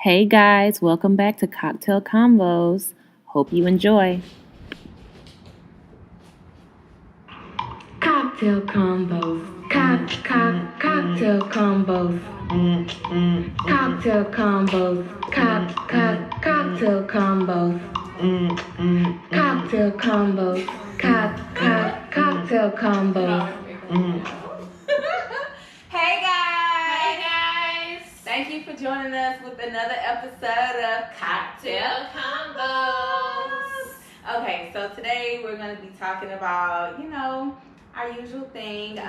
Hey guys, welcome back to Cocktail Combos. Hope you enjoy. Cocktail combos. Cocktail combos. Cocktail combos. Cocktail combos. Cocktail combos. Cocktail combos. Hey guys! Hey guys! Thank you for joining us with another episode of Cocktail Combos. Okay, so today we're going to be talking about, our usual thing. A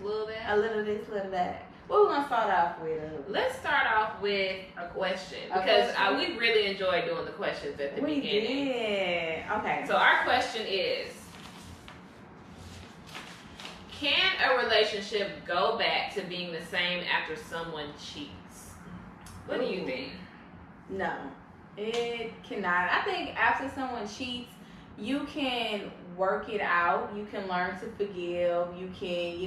little A little this, little that. What we're going to start off with? Let's start off with a question because we really enjoy doing the questions at the beginning. We did. Okay. So our question is, can a relationship go back to being the same after someone cheats? What do you think? No, it cannot. I think after someone cheats, you can work it out. You can learn to forgive. You can,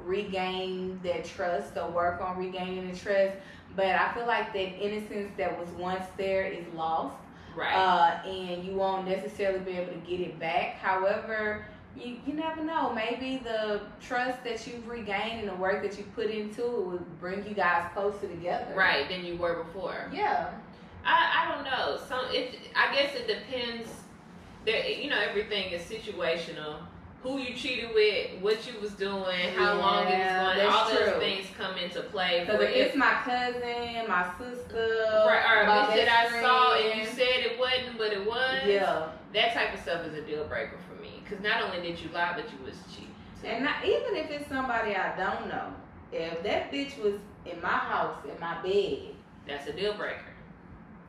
regain that trust or work on regaining the trust. But I feel like that innocence that was once there is lost. Right. And you won't necessarily be able to get it back. However, you never know. Maybe the trust that you've regained and the work that you put into it will bring you guys closer together. Right, than you were before. Yeah. I don't know. I guess it depends. Everything is situational. Who you cheated with, what you was doing, how long it was going. All those things come into play. Because if it's my cousin, my sister, right, or my bitch that I saw and you friend. said it wasn't, but it was. Yeah. That type of stuff is a deal breaker for me. Because not only did you lie, but you was cheating. And not, even if it's somebody I don't know, if that bitch was in my house, in my bed, that's a deal breaker.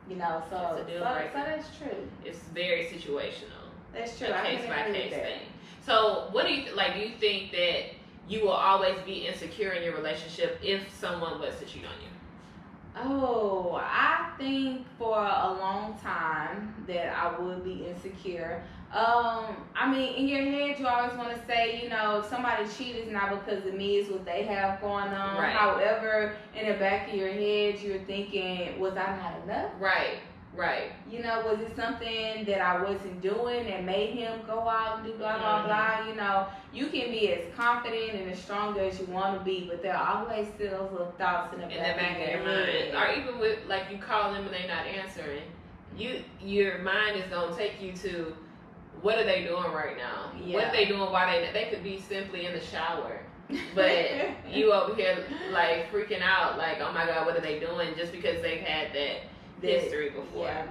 So that's a deal breaker. So that's true. It's very situational. That's true. A case by case thing. So what do you like? Do you think that you will always be insecure in your relationship if someone was to cheat on you? Oh, I think for a long time that I would be insecure. In your head, you always want to say, if somebody cheated, it's not because of me, it's what they have going on. Right. However, in the back of your head, you're thinking, was I not enough? Right. Was it something that I wasn't doing that made him go out and do blah, blah, blah? You can be as confident and as strong as you want to be, but there are always still those little thoughts in the back of your mind. Or even with, like, you call them and they're not answering. Your mind is going to take you to, what are they doing right now? Yeah. What are they doing? Why they could be simply in the shower. But you over here, like, freaking out, like, oh my God, what are they doing? Just because they've had that history before. Yeah.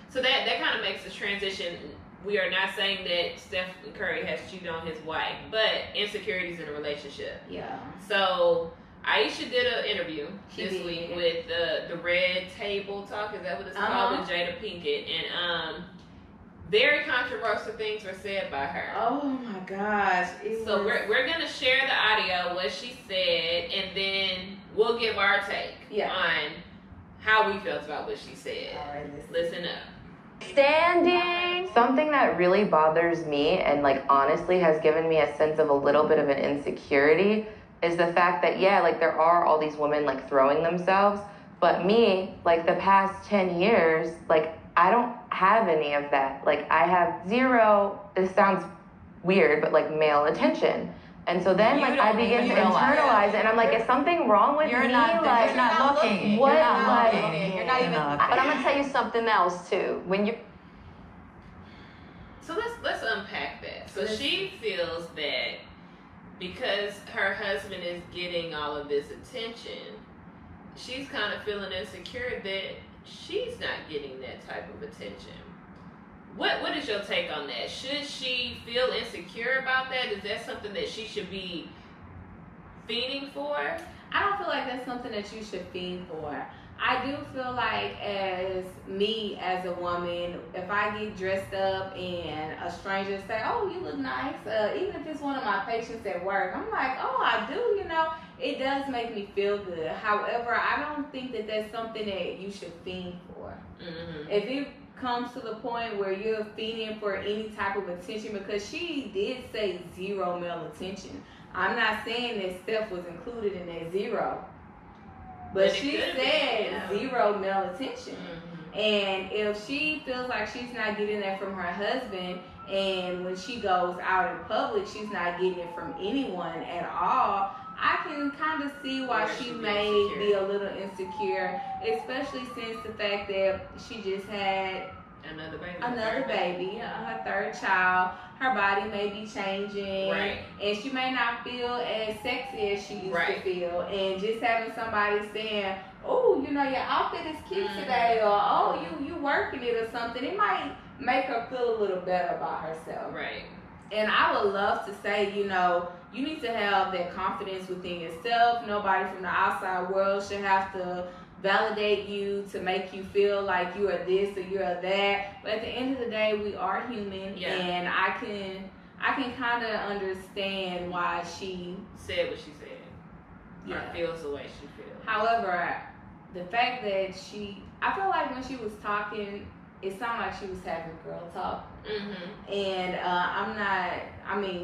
So that kind of makes the transition. We are not saying that Steph Curry has cheated on his wife, but insecurities in a relationship. Yeah. So Ayesha did an interview She this did. week with the Red Table Talk. Is that what it's called? With Jada Pinkett, and very controversial things were said by her. Oh my gosh. We're gonna share the audio, what she said, and then we'll give our take on how we felt about what she said. All right, listen up. Standing. Something that really bothers me and honestly has given me a sense of a little bit of an insecurity is the fact that there are all these women throwing themselves, but me, the past 10 years, I don't have any of that. I have zero, this sounds weird, but male attention. And so then I begin to internalize it, and I'm is something wrong with me? You're not looking. What? You're not even. But I'm gonna tell you something else too. So let's unpack that. So she feels that because her husband is getting all of this attention, she's kind of feeling insecure that she's not getting that type of attention. What is your take on that? Should she feel insecure about that? Is that something that she should be fiending for? I don't feel like that's something that you should fiend for. I do feel like as a woman, if I get dressed up and a stranger say, oh, you look nice, even if it's one of my patients at work, I'm like, oh, I do, it does make me feel good. However, I don't think that that's something that you should fiend for. Mm-hmm. If it comes to the point where you're fiending for any type of attention, because she did say zero male attention. I'm not saying that Steph was included in that zero. But it she could be, said yeah. zero male attention. Mhm. And if she feels like she's not getting that from her husband, and when she goes out in public, she's not getting it from anyone at all, I can kind of see why Where she she'd be may insecure. be a little insecure, especially since the fact that she just had Another baby. her third child. Her body may be changing, Right. and she may not feel as sexy as she used to Right. feel. And just having somebody saying, "Oh, you know, your outfit is cute Mhm. today," or "Oh, you working it," or something, it might make her feel a little better about herself. Right. And I would love to say, you know, you need to have that confidence within yourself. Nobody from the outside world should have to validate you to make you feel like you are this or you are that. But at the end of the day, we are human, Yeah. and I can kind of understand why she said what she said. Yeah. Or feels the way she feels. However, the fact that I feel like when she was talking, it sounded like she was having girl talk. Mm-hmm. And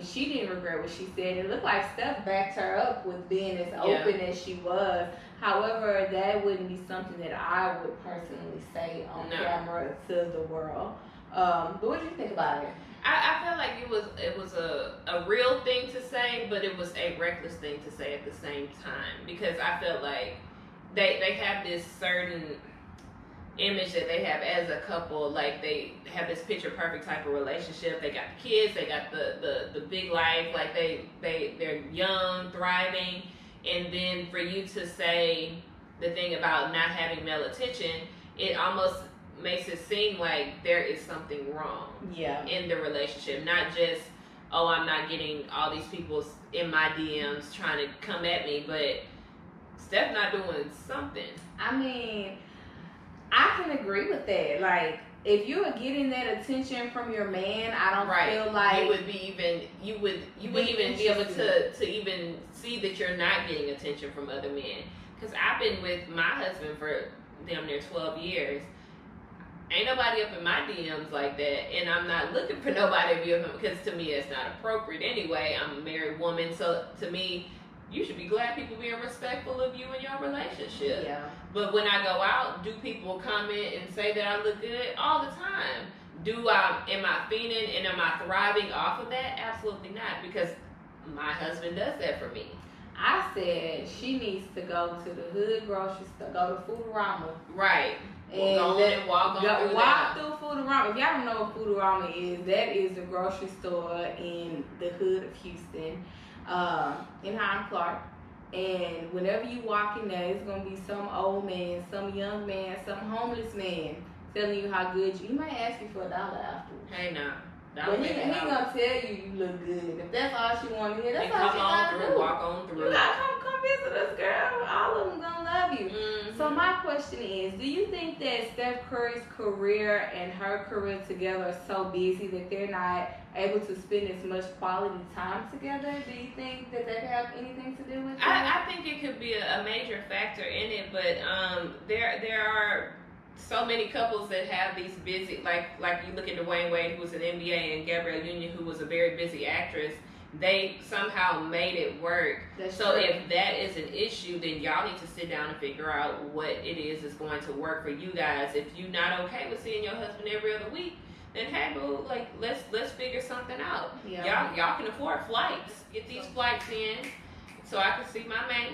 she didn't regret what she said. It looked like Steph backed her up with being as open as she was. However, that wouldn't be something that I would personally say on camera to the world. But what do you think about it? I felt like it was a real thing to say, but it was a reckless thing to say at the same time, because I felt like they have this certain image that they have as a couple, like they have this picture perfect type of relationship. They got the kids, they got the big life, like they're young, thriving, and then for you to say the thing about not having male attention, it almost makes it seem like there is something wrong in the relationship. Not just, oh, I'm not getting all these people in my DMs trying to come at me, but Steph not doing something. I mean, I can agree with that. Like, if you are getting that attention from your man, I don't feel like you wouldn't even be able to even see that you're not getting attention from other men. Because I've been with my husband for damn near 12 years. Ain't nobody up in my DMs like that, and I'm not looking for nobody to be with him, because to me it's not appropriate anyway. I'm a married woman, so to me, you should be glad people being respectful of you and your relationship. Yeah. But when I go out, do people comment and say that I look good? All the time. Am I fiending and am I thriving off of that? Absolutely not, because my husband does that for me. I said she needs to go to the hood grocery store, go to Foodorama. Right. And walk through Foodorama. If y'all don't know what Foodorama is, that is the grocery store in the hood of Houston, in Highland Clark. And whenever you walk in there, it's gonna be some old man, some young man, some homeless man telling you how good he might ask you for $1 afterwards. Hey, now. But he gonna tell you look good. If that's all she want to hear, that's all she gotta do. Walk on through. You gotta come visit us, girl. All of them gonna love you. Mm-hmm. So my question is, do you think that Steph Curry's career and her career together are so busy that they're not able to spend as much quality time together? Do you think that could have anything to do with it? I think it could be a major factor in it, but there are so many couples that have these busy, like you look at Dwayne Wade, who was an NBA, and Gabrielle Union, who was a very busy actress. They somehow made it work. That's so true. If that is an issue, then y'all need to sit down and figure out what it is that's going to work for you guys. If you're not okay with seeing your husband every other week, then hey boo, like let's figure something out. Yeah. Y'all can afford flights. Get these flights in so I can see my man,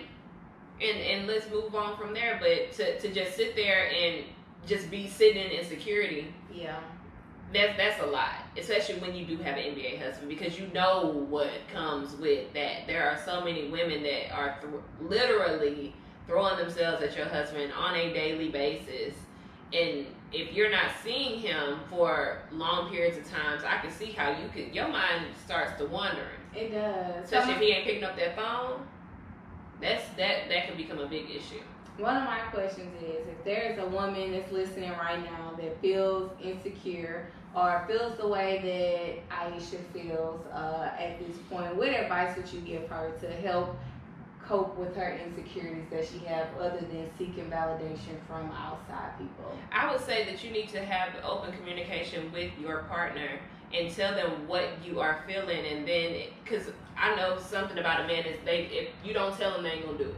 and let's move on from there. But to just sit there and just be sitting in insecurity, that's a lot, especially when you do have an NBA husband, because you know what comes with that. There are so many women that are literally throwing themselves at your husband on a daily basis, and if you're not seeing him for long periods of times, I can see how your mind starts to wandering. It does. Especially if he ain't picking up that phone, that can become a big issue. One of my questions is, if there is a woman that's listening right now that feels insecure or feels the way that Ayesha feels at this point, what advice would you give her to help cope with her insecurities that she have, other than seeking validation from outside people? I would say that you need to have open communication with your partner and tell them what you are feeling, and then, because I know something about a man is if you don't tell them, they ain't gonna do it.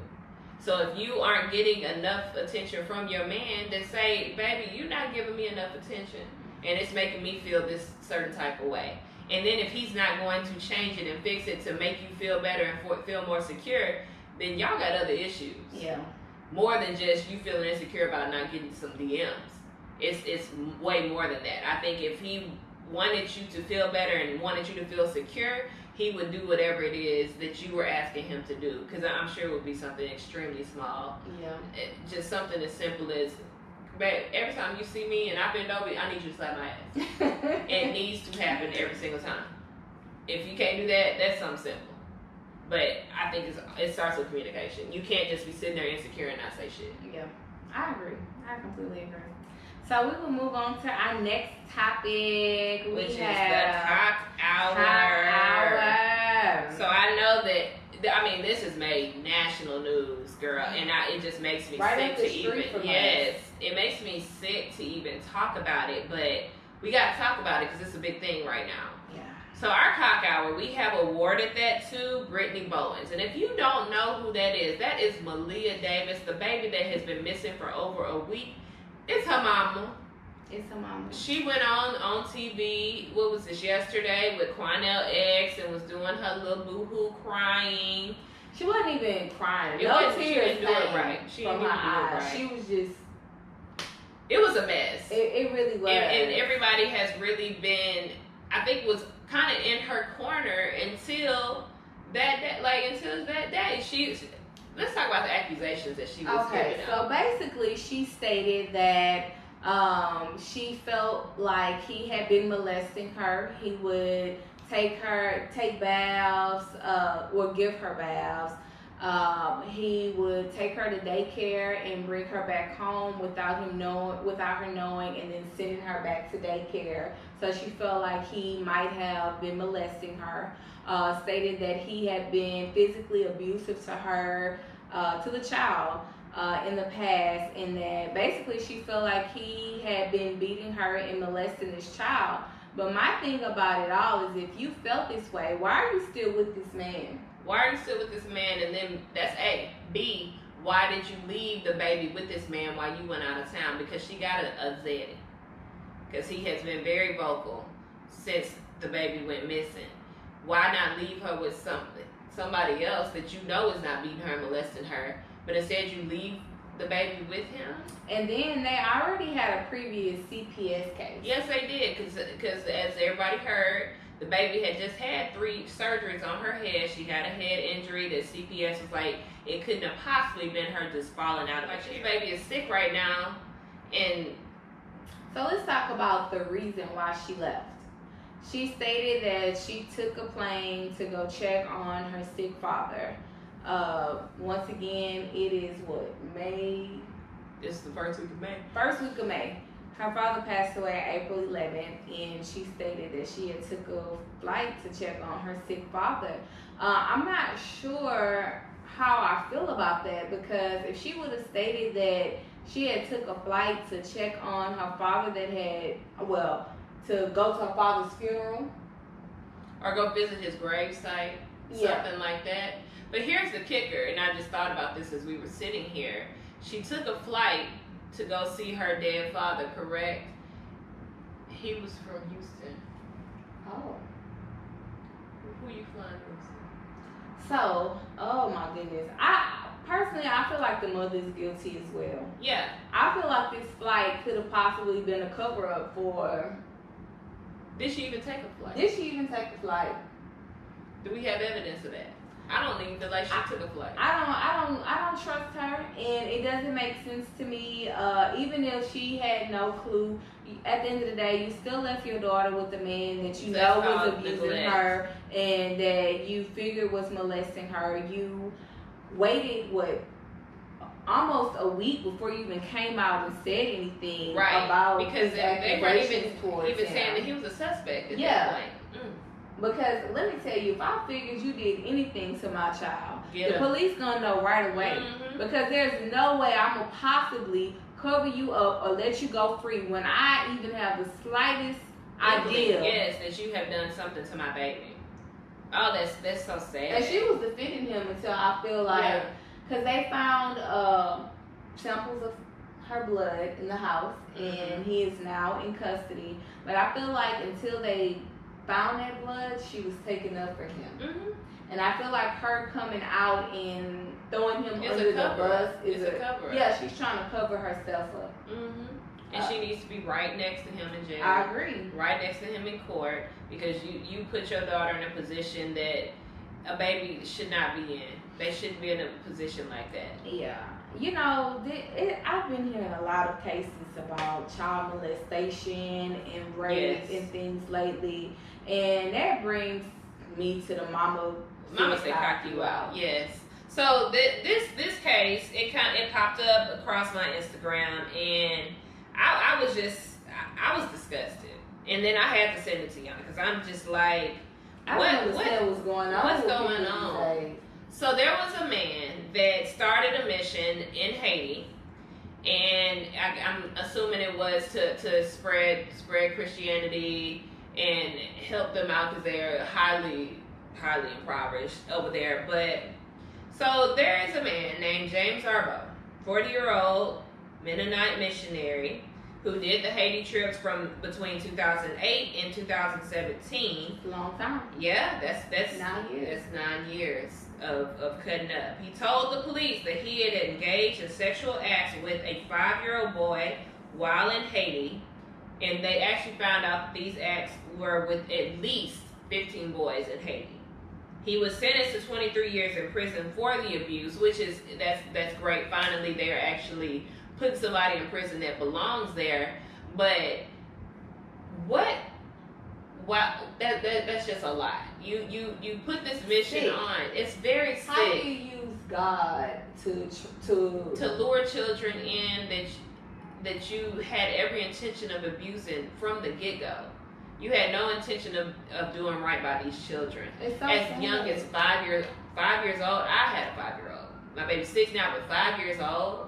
So if you aren't getting enough attention from your man, then say, baby, you're not giving me enough attention, and it's making me feel this certain type of way. And then if he's not going to change it and fix it to make you feel better and feel more secure, then y'all got other issues. Yeah. More than just you feeling insecure about not getting some DMs. It's way more than that. I think if he wanted you to feel better and wanted you to feel secure, he would do whatever it is that you were asking him to do. Because I'm sure it would be something extremely small. Yeah. Just something as simple as, babe, every time you see me and I bend over, I need you to slap my ass. It needs to happen every single time. If you can't do that, that's something simple. But I think it starts with communication. You can't just be sitting there insecure and not say shit. Yeah, I agree. I completely agree. So we will move on to our next topic, which is the cock hour. So I know that, I mean, this has made national news, girl, and it just makes me sick to even, it makes me sick to even talk about it, but we got to talk about it because it's a big thing right now. Yeah. So our cock hour, we have awarded that to Brittany Bowens, and if you don't know who that is Maleah Davis, the baby that has been missing for over a week. It's her mama. It's her mama. She went on TV, what was this, yesterday with Quanell X and was doing her little boo-hoo crying. She wasn't even crying. She didn't do it right. She didn't do it right. She was just... It was a mess. It really was. And everybody has really been, I think, was kind of in her corner until that day. Let's talk about the accusations that she was giving out. So basically, she stated that she felt like he had been molesting her. He would take baths, or give her baths. He would take her to daycare and bring her back home without her knowing, and then sending her back to daycare. So she felt like he might have been molesting her. Stated that he had been physically abusive to her, to the child, in the past, and that basically she felt like he had been beating her and molesting this child. But my thing about it all is, if you felt this way, why are you still with this man? Why are you still with this man? And then that's A. B, why did you leave the baby with this man while you went out of town? Because she got a Zeddy. Because he has been very vocal since the baby went missing. Why not leave her with somebody else that you know is not beating her and molesting her, but instead you leave the baby with him? And then they already had a previous CPS case. Yes, they did, because as everybody heard, the baby had just had 3 surgeries on her head. She had a head injury that CPS was like, it couldn't have possibly been her just falling out of it. Your baby is sick right now. And so let's talk about the reason why she left. She stated that she took a plane to go check on her sick father. Once again, it is May? It's the first week of May. First week of May. Her father passed away April 11th, and she stated that she had took a flight to check on her sick father. I'm not sure how I feel about that, because if she would have stated that she had took a flight to check on her father to go to her father's funeral. Or go visit his gravesite, something like that. But here's the kicker, and I just thought about this as we were sitting here. She took a flight to go see her dead father, correct? He was from Houston. Oh. Who you flying with? So, oh my goodness. I feel like the mother's guilty as well. Yeah. I feel like this flight could have possibly been a cover-up for... Did she even take a flight? Did she even take a flight? Do we have evidence of that? I don't even feel like she took a flight. I don't trust her, and it doesn't make sense to me. Even if she had no clue, at the end of the day, you still left your daughter with a man that you know was abusing her, and that you figured was molesting her. You waited almost a week before you even came out and said anything about because they were even saying that he was a suspect at that point. Because let me tell you, if I figured you did anything to my child, the police gonna know right away. Mm-hmm. Because there's no way I'm gonna possibly cover you up or let you go free when I even have the slightest idea. Yes, that you have done something to my baby. Oh, that's so sad. And she was defending him until I feel like because they found samples of her blood in the house, and he is now in custody. But I feel like until they found that blood, she was taking up for him. And I feel like her coming out and throwing him under the bus is a cover. Yeah, she's trying to cover herself up. And she needs to be right next to him in jail. I agree. Right next to him in court, because you put your daughter in a position that a baby should not be in. They shouldn't be in a position like that. Yeah. You know, I've been hearing a lot of cases about child molestation and rape and things lately. And that brings me to the mama say cock you out. Yes. So this case, it popped up across my Instagram, and I was disgusted. And then I had to send it to y'all because I'm just like, what's going on? What's going on? So there was a man that started a mission in Haiti, and I'm assuming it was to spread Christianity and help them out because they're highly impoverished over there. But so there is a man named James Arbo, 40-year-old Mennonite missionary who did the Haiti trips from between 2008 and 2017. Long time. Yeah, that's 9 years. That's 9 years of cutting up. He told the police that he had engaged in sexual acts with a 5-year-old boy while in Haiti, and they actually found out that these acts were with at least 15 boys in Haiti. He was sentenced to 23 years in prison for the abuse, which is that's great. Finally, they're actually putting somebody in prison that belongs there. But that's just a lot. You put this mission on. It's very sick. How do you use God to lure children in that you had every intention of abusing from the get-go? You had no intention of doing right by these children. As young as 5 years old, I had a 5-year-old. My baby's 6 now, but 5 years old.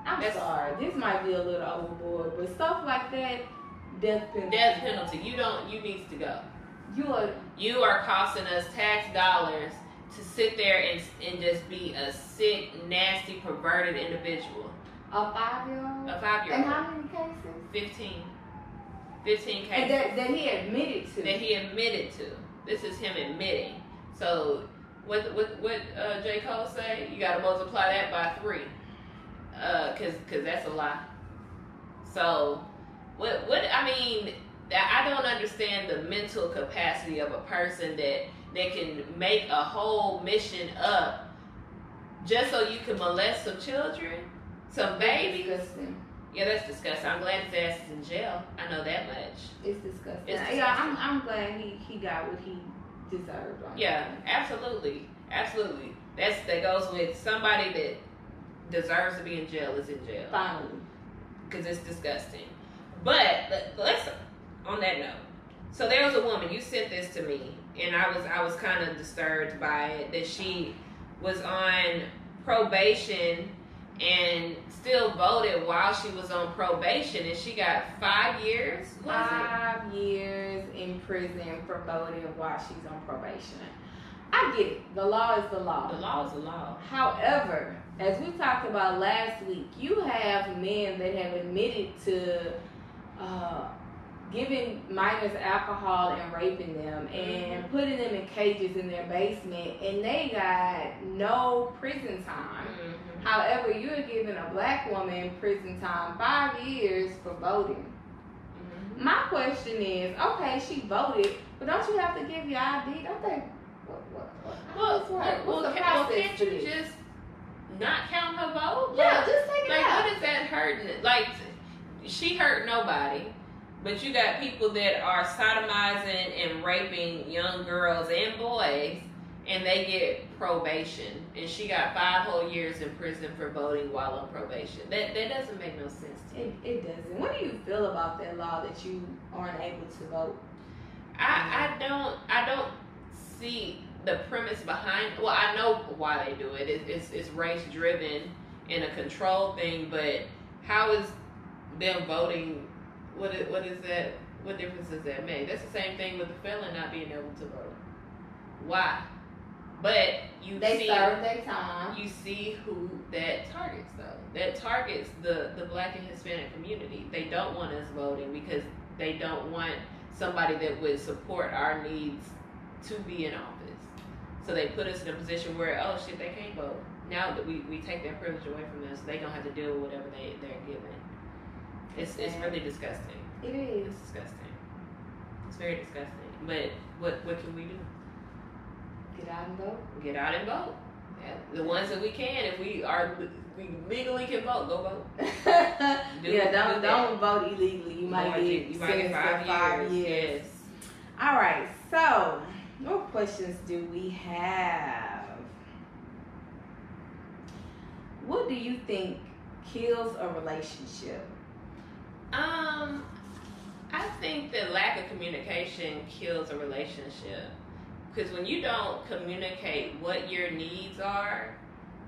I'm sorry, this might be a little overboard, but stuff like that, death penalty. Death penalty. You need to go. You are costing us tax dollars to sit there and just be a sick, nasty, perverted individual. A 5-year-old? A 5-year-old. And how many cases? 15. 15 cases. And that he admitted to. That he admitted to. This is him admitting. So what J. Cole say? You got to multiply that by 3. Cause that's a lot. So what I mean, I don't understand the mental capacity of a person that can make a whole mission up just so you can molest some children, some babies. Disgusting. Yeah, that's disgusting. I'm glad his ass is in jail. I know that much. It's disgusting. Yeah, I'm glad he got what he deserved. Yeah, absolutely. That goes with somebody that deserves to be in jail is in jail. Finally. Because it's disgusting. But let's, on that note, so there was a woman, you sent this to me, and I was kind of disturbed by it, that she was on probation and still voted while she was on probation, and she got 5 years? 5 years in prison for voting while she's on probation. I get it. The law is the law. The law is the law. However, as we talked about last week, you have men that have admitted to giving minors alcohol and raping them and putting them in cages in their basement, and they got no prison time. However, you're giving a black woman prison time 5 years for voting. My question is, okay, she voted, but don't you have to give your ID? Don't they? Well, can't you just not count her vote? Yeah, just take it out. What is that hurting? Like, she hurt nobody, but you got people that are sodomizing and raping young girls and boys, and they get probation, and she got 5 whole years in prison for voting while on probation. That doesn't make no sense to me. It doesn't. What do you feel about that law that you aren't able to vote? I don't see the premise behind. Well, I know why they do it. It's race driven and a control thing. But how is them voting? What is that? What difference does that make? That's the same thing with the felon not being able to vote. Why? But They serve their time. You see who that targets though. That targets the Black and Hispanic community. They don't want us voting because they don't want somebody that would support our needs to be in office. So they put us in a position where, oh shit, they can't vote. Now that we take their privilege away from them, so they don't have to deal with whatever they're given. It's really disgusting. It is. It's disgusting. It's very disgusting. But what can we do? Get out and vote. Get out and vote. Yeah. The ones that we can, if we legally can vote, go vote. Don't vote illegally. You might get 5 years. Yes. All right. So, what questions do we have? What do you think kills a relationship? I think that lack of communication kills a relationship. Because when you don't communicate what your needs are,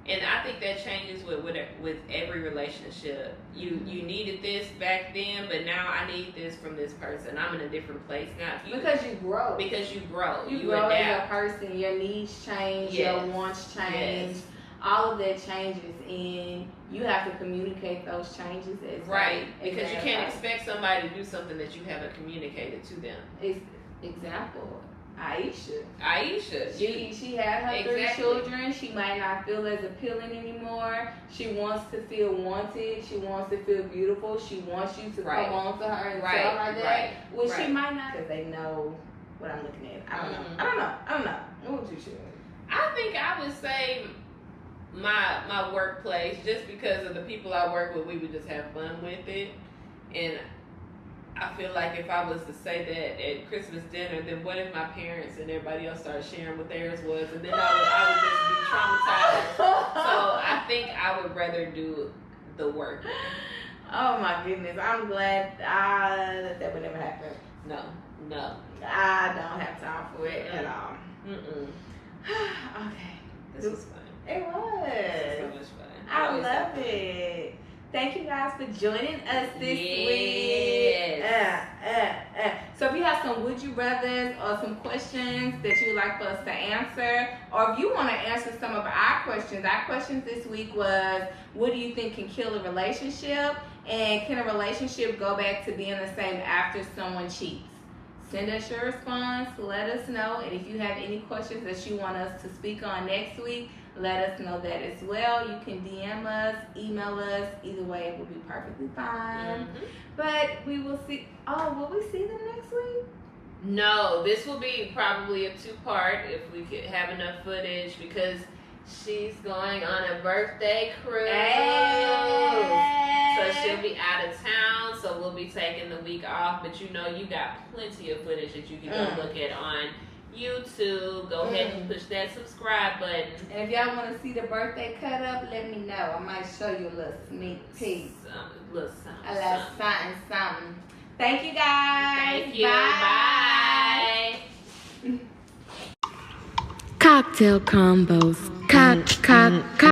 and I think that changes with every relationship. You needed this back then, but now I need this from this person. I'm in a different place now. Because you grow. You grow as a person. Your needs change. Yes. Your wants change. Yes. All of that changes, and you have to communicate those changes as right. Because you can't expect somebody to do something that you haven't communicated to them. Example. Aisha. She had her 3 children. She might not feel as appealing anymore. She wants to feel wanted. She wants to feel beautiful. She wants you to come on to her and tell her that. Well, she might not, because they know what I'm looking at. I don't know. What would you choose? I think I would say my workplace, just because of the people I work with, we would just have fun with it. And I feel like if I was to say that at Christmas dinner, then what if my parents and everybody else started sharing what theirs was, and then I would just be traumatized. So I think I would rather do the work. Oh my goodness, I'm glad that would never happen. No. I don't have time for it at all. Okay. This was fun. It was. This was so much fun. I love it. Thank you guys for joining us this week. So if you have some would you rathers or some questions that you would like for us to answer, or if you want to answer some of our questions this week was, what do you think can kill a relationship? And can a relationship go back to being the same after someone cheats? Send us your response. Let us know. And if you have any questions that you want us to speak on next week, let us know that as well. You can DM us, email us. Either way, it will be perfectly fine. But we will see. Oh, will we see them next week? No, this will be probably a 2-part if we could have enough footage, because she's going on a birthday cruise. So she'll be out of town, so we'll be taking the week off. But you got plenty of footage that you can go look at on YouTube. Go ahead and push that subscribe button. And if y'all want to see the birthday cut up, let me know. I might show you a little sneak peek. A little something. Thank you guys. Thank you. Bye. Cocktail combos.